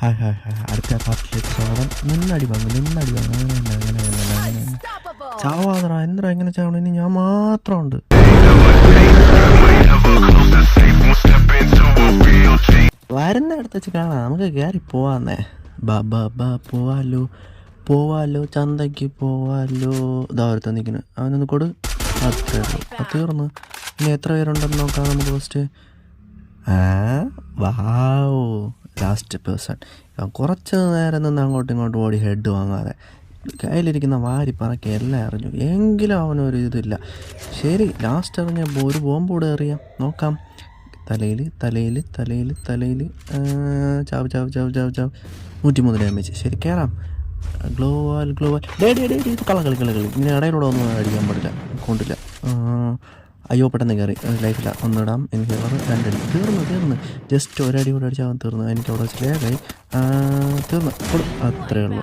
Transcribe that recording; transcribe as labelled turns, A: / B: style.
A: Hi hi hi അടുത്ത പാർട്ടിലേക്ക് സ്വാഗതം. നിന്നടി വാങ്ങും അങ്ങനെ ചാവാതറ എന്താ എങ്ങനെ ചാവണം? ഇനി ഞാൻ മാത്രമുണ്ട്. വരുന്ന അടുത്ത് വെച്ച് കാണാം, നമുക്ക് കയറി പോവാന്നേ. പോവാലോ ചന്തയ്ക്ക് പോവാലോ. ഇതാ ഒരുത്ത നിൽക്കുന്നു, അവനൊന്ന് കൊടു. അത്രേ ഉള്ളൂ, തീർന്നു. ഇനി എത്ര പേരുണ്ടെന്ന് നോക്കാം നമുക്ക് ഫസ്റ്റ്. വാവ്, ലാസ്റ്റ് പേഴ്സൺ. കുറച്ച് നേരം നിന്ന് അങ്ങോട്ടും ഇങ്ങോട്ടും ഓടി ഹെഡ് വാങ്ങാതെ കയ്യിലിരിക്കുന്ന വാരി പറക്കി എല്ലാം എറിഞ്ഞു. എങ്കിലും അവനൊരു ഇതില്ല. ശരി, ലാസ്റ്റ് എറിഞ്ഞപ്പോൾ ഒരു ബോംബ് കൂടെ എറിയാം, നോക്കാം. തലയിൽ ചാവ് 103 ഡാമേജ്. ശരി, കയറാം. ഗ്ലോവാൽ ഇത് കളി ഇങ്ങനെ ഇടയിലൂടെ ഒന്നും അടിക്കാൻ പാടില്ല, കൊണ്ടില്ല. അയ്യോ, പെട്ടെന്ന് കയറി. ലൈഫില്ല. ഒന്നിടാം. എനിക്ക് 2 അടി. തീർന്നു. ജസ്റ്റ് ഒരടി കൂടെ അടിച്ചാൽ തീർന്നു. എനിക്ക് അവിടെ വെച്ച് ലേഖായി തീർന്നു. അത്രയേ ഉള്ളൂ.